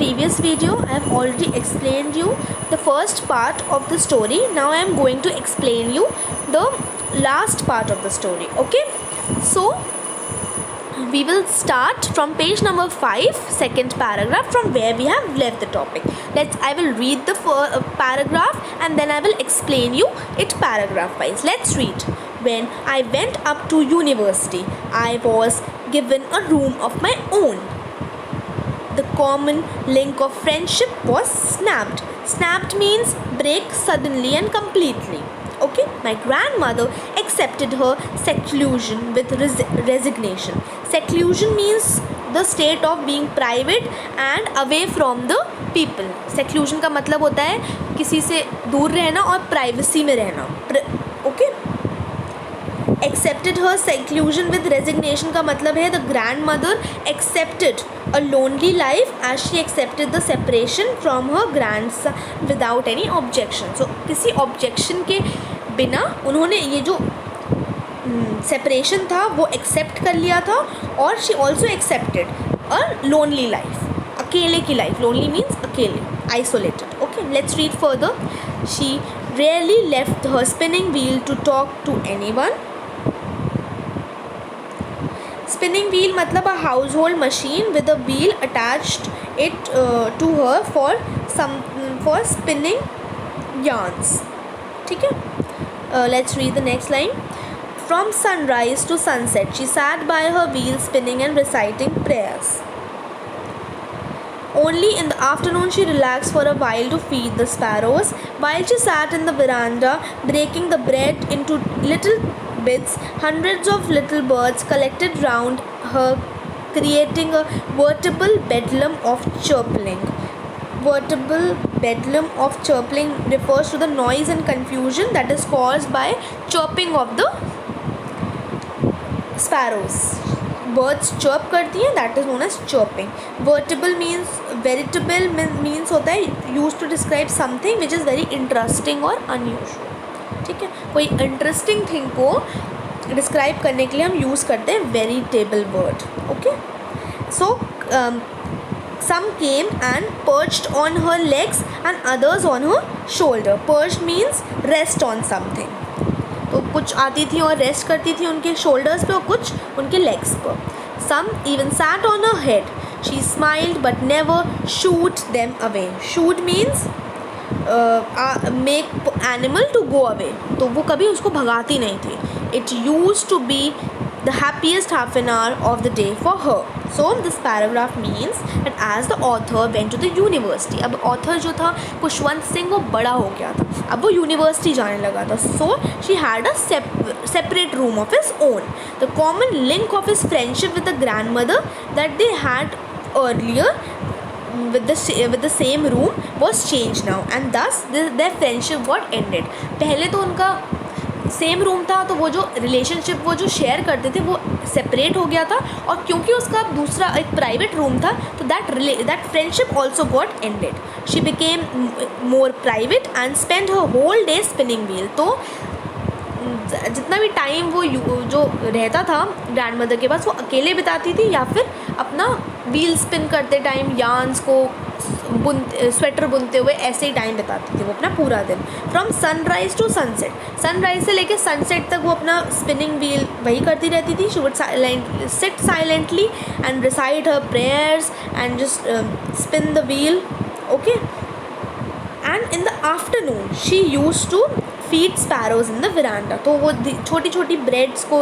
previous video I have already explained you the first part of the story. Now I am going to explain you the last part of the story. Okay, so we will start from page number 5, second paragraph, from where we have left the topic. I will read the paragraph and then I will explain you it paragraph wise. Let's read. When I went up to university, I was given a room of my own. The common link of friendship was snapped. Snapped means break suddenly and completely. Okay, my grandmother accepted her seclusion with resignation. Seclusion means the state of being private and away from the people. Seclusion का मतलब होता है किसी से दूर रहना और privacy में रहना. Okay. Accepted her seclusion with resignation का मतलब है the grandmother accepted a lonely life as she accepted the separation from her grandson without any objection. So किसी objection के बिना उन्होंने ये जो separation था वो accept कर लिया था और she also accepted a lonely life. अकेले की life. Lonely means अकेले, isolated. Okay, let's read further. She rarely left her spinning wheel to talk to anyone. Spinning wheel मतलब a household machine with a wheel attached it to her for spinning yarns. ठीक है. Let's read the next line. From sunrise to sunset, she sat by her wheel spinning and reciting prayers. Only in the afternoon she relaxed for a while to feed the sparrows. While she sat in the veranda breaking the bread into little bits, hundreds of little birds collected round her, creating a veritable bedlam of chirping. Veritable bedlam of chirping refers to the noise and confusion that is caused by chirping of the sparrows. Birds chirp करती हैं, that is known as chirping. Veritable means होता है used to describe something which is very interesting or unusual. ठीक है, कोई interesting thing को describe करने के लिए हम यूज़ करते हैं veritable word. Okay, so some came and perched on her legs and others on her shoulder. Perched means rest on something. तो कुछ आती थी और रेस्ट करती थी उनके शोल्डर्स पे और कुछ उनके लेग्स पर. Some even sat on her head. She smiled but never shooed them away. Shooed means make animal to go away. तो वो कभी उसको भगाती नहीं थी. It use to be the happiest half an hour of the day for her. So this paragraph means that as the author went to the university. अब author जो था खुशवंत सिंह वो बड़ा हो गया था, अब वो यूनिवर्सिटी जाने लगा था. So she had a separate room of his own. The common link of his friendship with the grand mother that they had earlier with the same room was changed now, and thus their friendship got ended. पहले तो उनका same room था तो वो जो relationship वो जो share करते थे वो सेपरेट हो गया था, और क्योंकि उसका दूसरा एक प्राइवेट रूम था तो that friendship also got ended. She became more private and spend her whole day spinning wheel. तो जितना भी टाइम वो जो रहता था ग्रैंड मदर के पास वो अकेले बिताती थी या फिर अपना व्हील स्पिन करते टाइम यार्न्स को स्वेटर बुनते हुए ऐसे ही टाइम बिताती थी वो अपना पूरा दिन. From sunrise to sunset. Sunrise से लेके सनसेट तक वो अपना स्पिनिंग व्हील वही करती रहती थी. She would sit silently and recite her prayers and just spin the wheel. Okay, and in the afternoon she use to feed sparrows in the veranda. तो वो छोटी छोटी breads को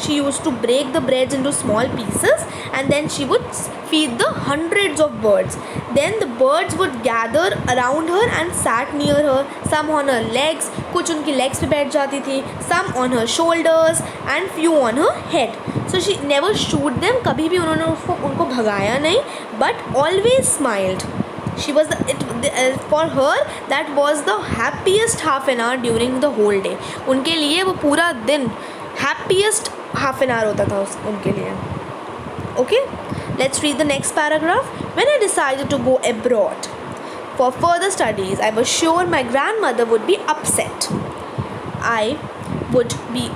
she used to break the breads into small pieces and then she would feed the hundreds of birds. Then the birds would gather around her and sat near her. Some on her legs, कुछ उनकी legs पे बैठ जाती थी, some on her shoulders and few on her head. So she never shoot them. कभी भी उन्होंने उनको भगाया नहीं, but always smiled. She was for her that was the happiest half an hour during the whole day. उनके लिए वो पूरा दिन happiest half an hour होता था उनके लिए. Okay, let's read the next paragraph. When I decided to go abroad for further studies, I was sure my grandmother would be upset. I would be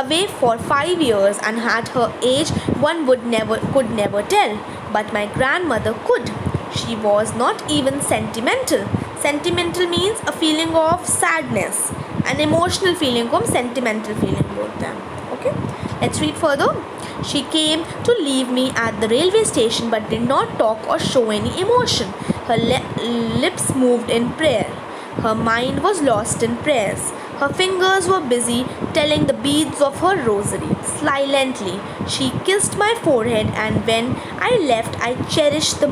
away for 5 years and at her age one could never tell, but my grandmother could. She was not even sentimental. Sentimental means a feeling of sadness. An emotional feeling को हम sentimental feeling बोलते हैं. Okay? Let's read further. She came to leave me at the railway station but did not talk or show any emotion. Her lips moved in prayer. Her mind was lost in prayers. Her fingers were busy telling the beads of her rosary. Silently, she kissed my forehead, and when I left, I cherished the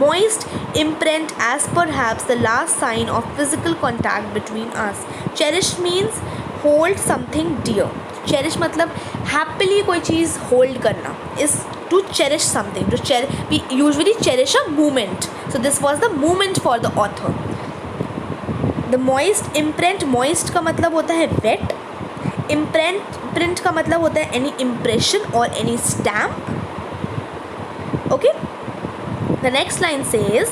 moist imprint as perhaps the last sign of physical contact between us. Cherish means hold something dear. Cherish मतलब happily कोई चीज़ hold करना is to cherish something. We usually cherish a moment. So this was the moment for the author. The moist imprint, moist का मतलब होता है wet. Imprint का मतलब होता है any impression or any stamp. Okay. The next line says,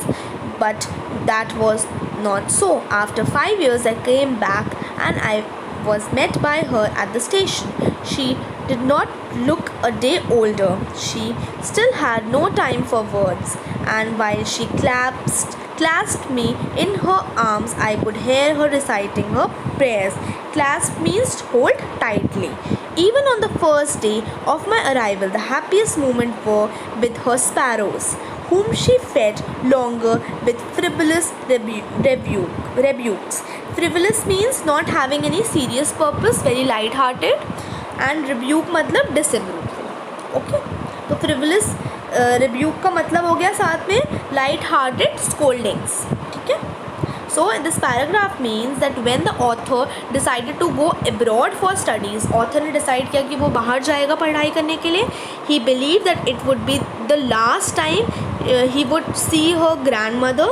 but that was not so. After 5 years, I came back and I was met by her at the station. She did not look a day older. She still had no time for words, and while she clasped me in her arms, I could hear her reciting her prayers. Clasp means hold tightly. Even on the first day of my arrival, the happiest moment were with her sparrows, whom she fed longer with frivolous rebukes. Frivolous means not having any serious purpose, very light-hearted, and rebuke मतलब disapprove. Okay, तो frivolous rebuke का मतलब हो गया साथ में light-hearted scoldings. ठीक है. So this paragraph means that when the author decided to go abroad for studies, author ने decide किया कि वो बाहर जाएगा पढ़ाई करने के लिए. He believed that it would be the last time he would see her grandmother.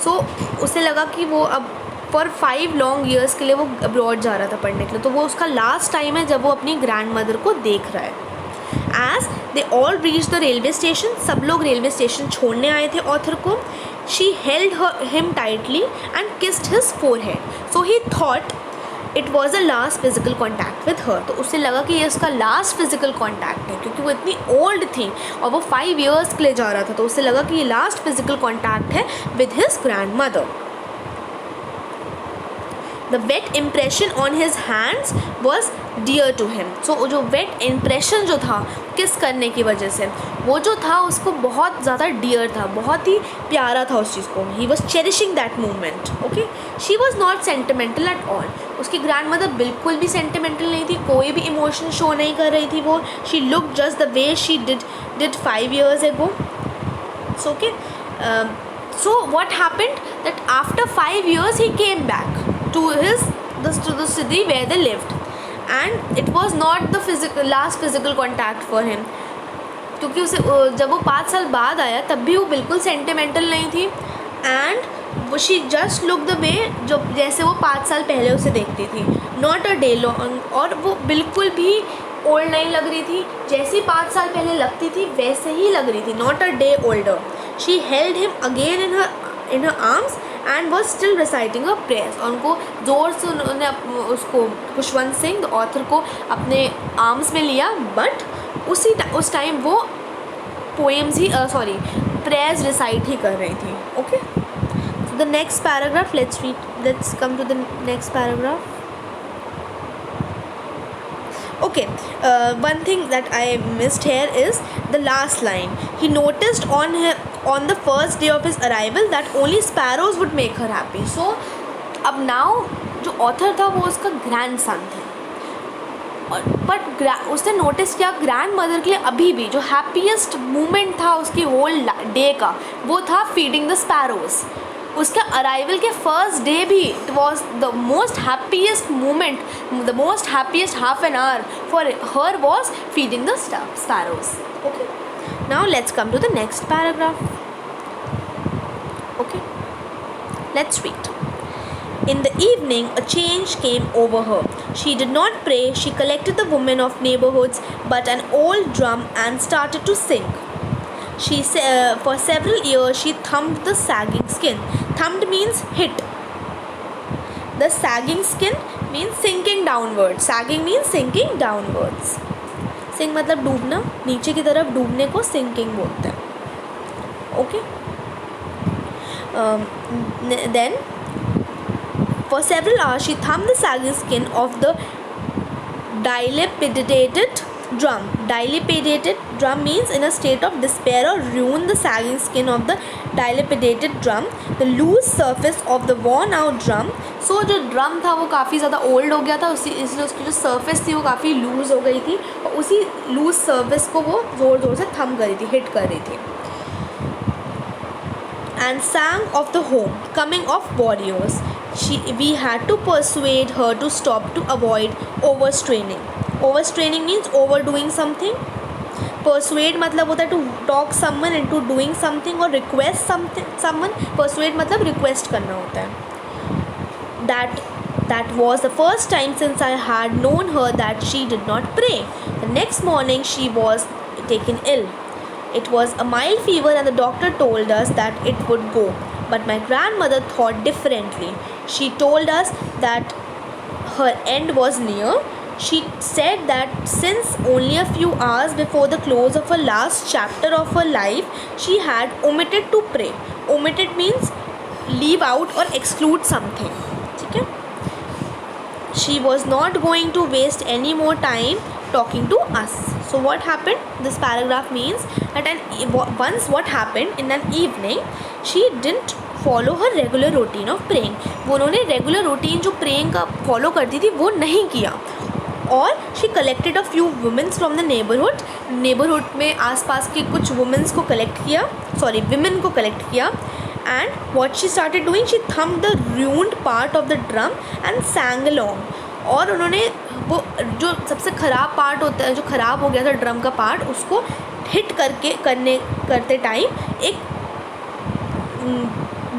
So उसे लगा कि वो अब for 5 long years के लिए वो abroad जा रहा था पढ़ने के लिए, तो वो उसका last time है जब वो अपनी grandmother को देख रहा है. As they all reached the railway station, सब लोग railway station छोड़ने आए थे author को. She held him tightly and kissed his forehead. So he thought it was the last physical contact with her. तो उसे लगा कि ये उसका last physical contact है, क्योंकि वो इतनी old थी और वो 5 years के लिए जा रहा था, तो उसे लगा कि ये last physical contact है with his grandmother. The wet impression on his hands was dear to him. So जो wet impression जो था किस करने की वजह से, वो जो था उसको बहुत ज़्यादा dear था, बहुत ही प्यारा था उस चीज़ को. He was cherishing that moment. Okay. She was not sentimental at all. उसकी grandmother बिल्कुल भी sentimental नहीं थी, कोई भी emotion show नहीं कर रही थी वो. She looked just the way she did 5 years ago. So okay. So what happened that after 5 years he came back to the city where they lived, and it was not the last physical contact for him, क्योंकि उसे जब वो 5 साल बाद आया तब भी वो बिल्कुल सेंटिमेंटल नहीं थी, एंड वो she just look the way जो जैसे वो 5 साल पहले उसे देखती थी, नॉट अ डे लॉन्ग, और वो बिल्कुल भी ओल्ड नहीं लग रही थी, जैसी 5 साल पहले लगती थी वैसे ही लग रही थी, not a day older. She held him again in her arms and was still reciting her prayers. और उनको ज़ोर से उन्होंने उसको खुशवंत सिंह ऑथर को अपने आर्म्स में लिया, बट उस टाइम वो पोएम्स ही प्रेयर्स रिसाइट ही कर रही थी. Okay, so the next paragraph, let's come to the next paragraph. Okay, one thing that I missed here is the last line. He noticed on the first day of his arrival that only sparrows would make her happy. So अब now जो author था वो उसका grandson था, but उसने notice किया grand mother के लिए अभी भी जो हैप्पीएस्ट मोमेंट था उसकी होल डे का वो था फीडिंग द स्पैरोज. उसके अराइवल के फर्स्ट डे भी it was the most happiest moment, the most happiest half an hour for her was feeding the sparrows. Okay, now let's come to the next paragraph. Okay, let's read. In the evening, a change came over her. She did not pray. She collected the women of neighborhoods but an old drum and started to sing. For several years, she thumped the sagging skin. Thumped means hit. The sagging skin means sinking downwards. Sagging means sinking downwards. Sink मतलब डूबना, नीचे की तरफ डूबने को sinking बोलते हैं. Okay. Then for several hours she thumbed the sagging skin of the dilapidated drum. Dilapidated drum means in a state of despair or ruin. The sagging skin of the dilapidated drum, the loose surface of the worn out drum. So जो drum था वो काफ़ी ज़्यादा old हो गया था, उसी इसलिए उसकी जो सरफेस थी वो काफ़ी लूज़ हो गई थी और उसी लूज़ सरफेस को वो ज़ोर ज़ोर से थम कर रही थी, हिट कर रही थी. And sang of the home coming of warriors. We had to persuade her to stop to avoid overstraining. Overstraining means overdoing something. Persuade मतलब होता है to talk someone into doing something or request someone. Persuade मतलब request करना होता है. That was the first time since I had known her that she did not pray. The next morning she was taken ill. It was a mild fever and the doctor told us that it would go. But my grandmother thought differently. She told us that her end was near. She said that since only a few hours before the close of her last chapter of her life, she had omitted to pray. Omitted means leave out or exclude something. Okay? She was not going to waste any more time talking to us. So what happened? This paragraph means that once what happened in an evening, she didn't follow her regular routine of praying. वो उन्होंने regular routine जो praying का follow करती थी वो नहीं किया. और she collected a few women from the neighborhood में आसपास के कुछ women को collect किया. And what she started doing, she thumbed the ruined part of the drum and sang along. और उन्होंने वो जो सबसे ख़राब पार्ट होता है, जो ख़राब हो गया था ड्रम का पार्ट, उसको हिट करते टाइम एक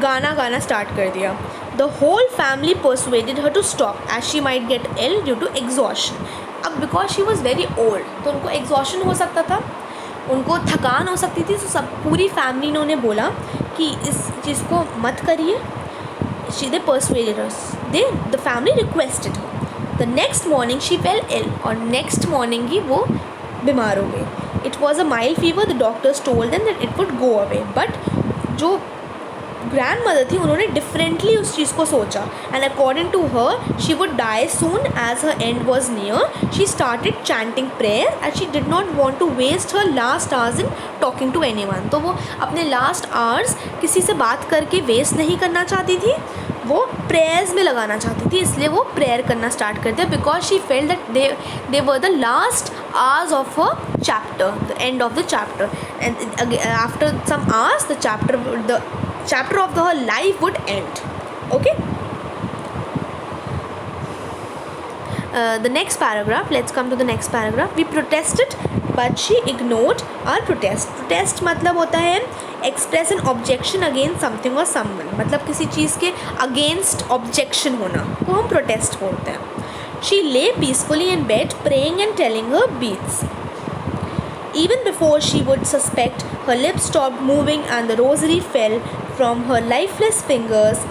गाना स्टार्ट कर दिया. The whole family persuaded her to stop as she might get ill due to exhaustion. अब because she was very old, तो उनको exhaustion हो सकता था, उनको थकान हो सकती थी. तो सब पूरी फैमिली ने उन्हें बोला कि इस चीज़ को मत करिए. They persuaded us. The family requested her. The next morning she fell ill. और next morning ही वो बीमार हो गई. It was a mild fever. The doctors told them that it would go away. But जो grandmother थी उन्होंने differently उस चीज़ को सोचा. And according to her, she would die soon as her end was near. She started chanting prayer as she did not want to waste her last hours in talking to anyone. तो वो अपने last hours किसी से बात करके waste नहीं करना चाहती थी, वो prayers में लगाना चाहती थी. इसलिए वो prayer करना start कर दिया because she felt that they were the last hours of her chapter, the end of the chapter. And after some hours, the chapter of her life would end. Okay. The next paragraph, let's come to the next paragraph. We protested but she ignored our protest. Protest मतलब होता है express an objection against something or someone. मतलब किसी चीज़ के against objection होना, तो हम protest बोलते हैं. She lay peacefully in bed praying and telling her beads. Even before she would suspect, her lips stopped moving and the rosary fell from her lifeless fingers.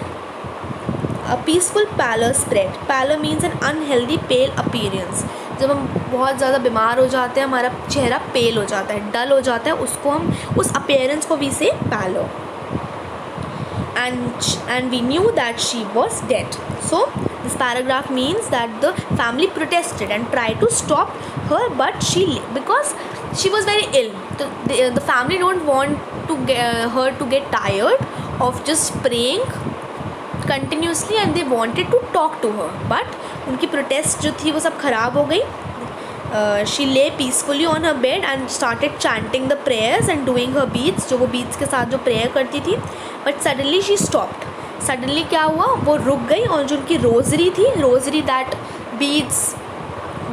A peaceful pallor spread. Pallor means an unhealthy pale appearance. जब हम बहुत ज़्यादा बीमार हो जाते हैं, हमारा चेहरा पेल हो जाता है, डल हो जाता है, उसको हम उस appearance को we say pallor. And we knew that she was dead. So this paragraph means that the family protested and tried to stop her, but because she was very ill. The family don't want her to get tired of just praying continuously and they wanted to talk to her. But उनकी protest जो थी वो सब ख़राब हो गई. She lay peacefully on her bed and started chanting the prayers and doing her beads, जो वो beads के साथ जो prayer करती थी. But suddenly she stopped. Suddenly क्या हुआ, वो रुक गई और जो उनकी rosary थी, rosary that beads,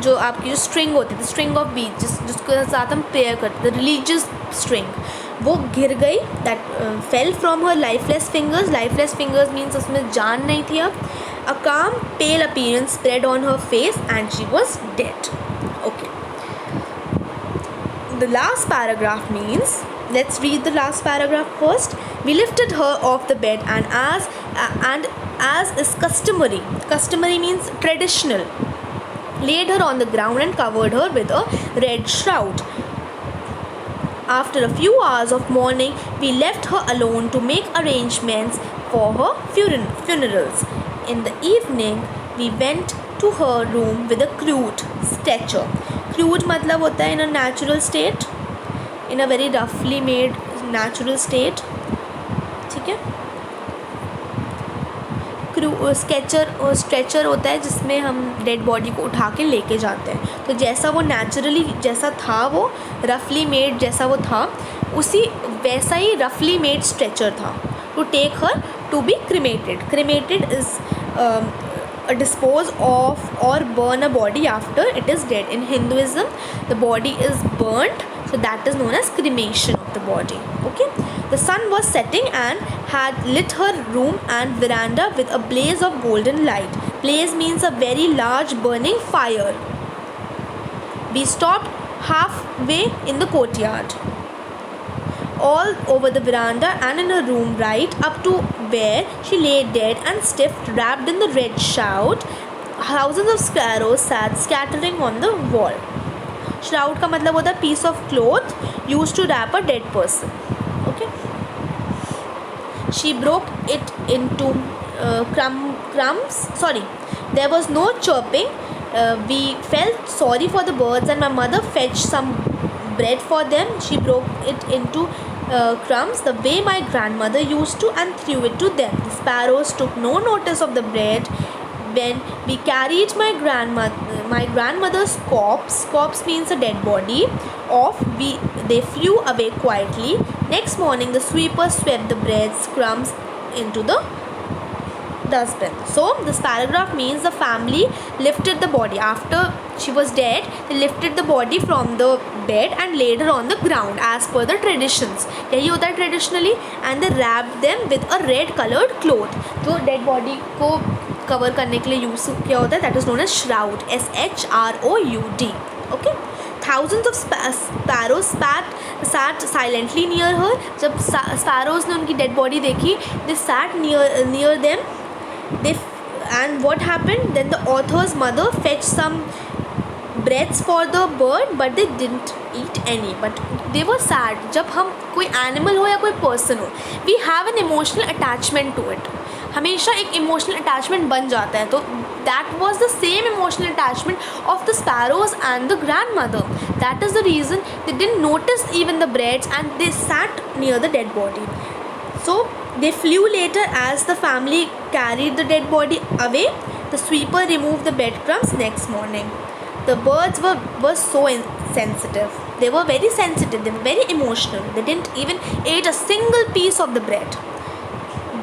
जो आपकी जो स्ट्रिंग होती थी, स्ट्रिंग ऑफ बीज जिसके साथ हम प्रेयर करते थे, रिलीजियस स्ट्रिंग, वो गिर गई. That fell from her lifeless fingers. Lifeless fingers means उसमें जान नहीं थी अब. A calm pale appearance spread on her face and she was dead. Okay, the last paragraph means, let's read the last paragraph first. We lifted her off the bed and as is customary means traditional, laid her on the ground and covered her with a red shroud. After a few hours of mourning, we left her alone to make arrangements for her funerals. In the evening, we went to her room with a crude stretcher. Crude मतलब होता है in a natural state, in a very roughly made natural state. ठीक है. Stretcher होता है जिसमें हम dead body को उठा के लेके जाते हैं. तो जैसा वो नेचुरली जैसा था, वो रफली मेड जैसा वो था, उसी वैसा ही रफली मेड स्ट्रेचर था to take her to be cremated. Cremated is dispose of or burn a body after it is dead. In Hinduism, the body is burnt, so that is known as cremation of the body. Okay, the sun was setting and had lit her room and veranda with a blaze of golden light. Blaze means a very large burning fire. We stopped halfway in the courtyard, all over the veranda and in her room, right up to where she lay dead and stiff, wrapped in the red shroud. Thousands of sparrows sat scattering on the wall. Shroud का मतलब होता है piece of cloth used to wrap a dead person. Okay. She broke it into crumbs. Sorry, there was no chirping. We felt sorry for the birds, and my mother fetched some bread for them. She broke it into crumbs the way my grandmother used to and threw it to them. The sparrows took no notice of the bread. When we carried my grandmother's corpse means a dead body, they flew away quietly. Next morning, the sweeper swept the bread crumbs into the dustbin. So this paragraph means the family lifted the body after she was dead. They lifted the body from the bed and laid her on the ground as per the traditions. यही होता है traditionally, and they wrapped them with a red colored cloth. जो dead body को cover करने के लिए use किया होता है, that is known as shroud. SHROUD. Okay. Thousands of sparrows sat silently near her. जब sparrows ने उनकी dead body देखी, they sat near them. And what happened? Then the author's mother fetched some breads for the bird, but they didn't eat any. But they were sad. जब हम कोई animal हो या कोई person हो, we have an emotional attachment to it. हमेशा एक emotional attachment बन जाता है. तो that was the same emotional attachment of the sparrows and the grandmother. That is the reason they didn't notice even the breads and they sat near the dead body. So they flew later as the family carried the dead body away. The sweeper removed the breadcrumbs next morning. The birds were so sensitive. They were very sensitive. They were very emotional. They didn't even eat a single piece of the bread.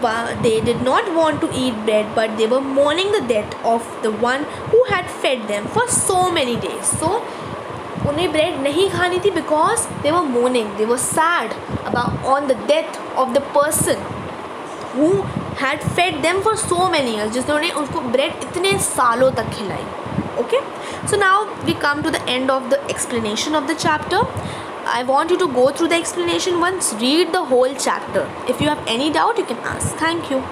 But they did not want to eat bread, but they were mourning the death of the one who had fed them for so many days. So उन्हें bread नहीं खानी थी because they were mourning. They were sad on the death of the person who had fed them for so many years, जिसने उनको bread इतने सालों तक खिलाई. Okay, so now we come to the end of the explanation of the chapter. I want you to go through the explanation once, read the whole chapter. If you have any doubt, you can ask. Thank you.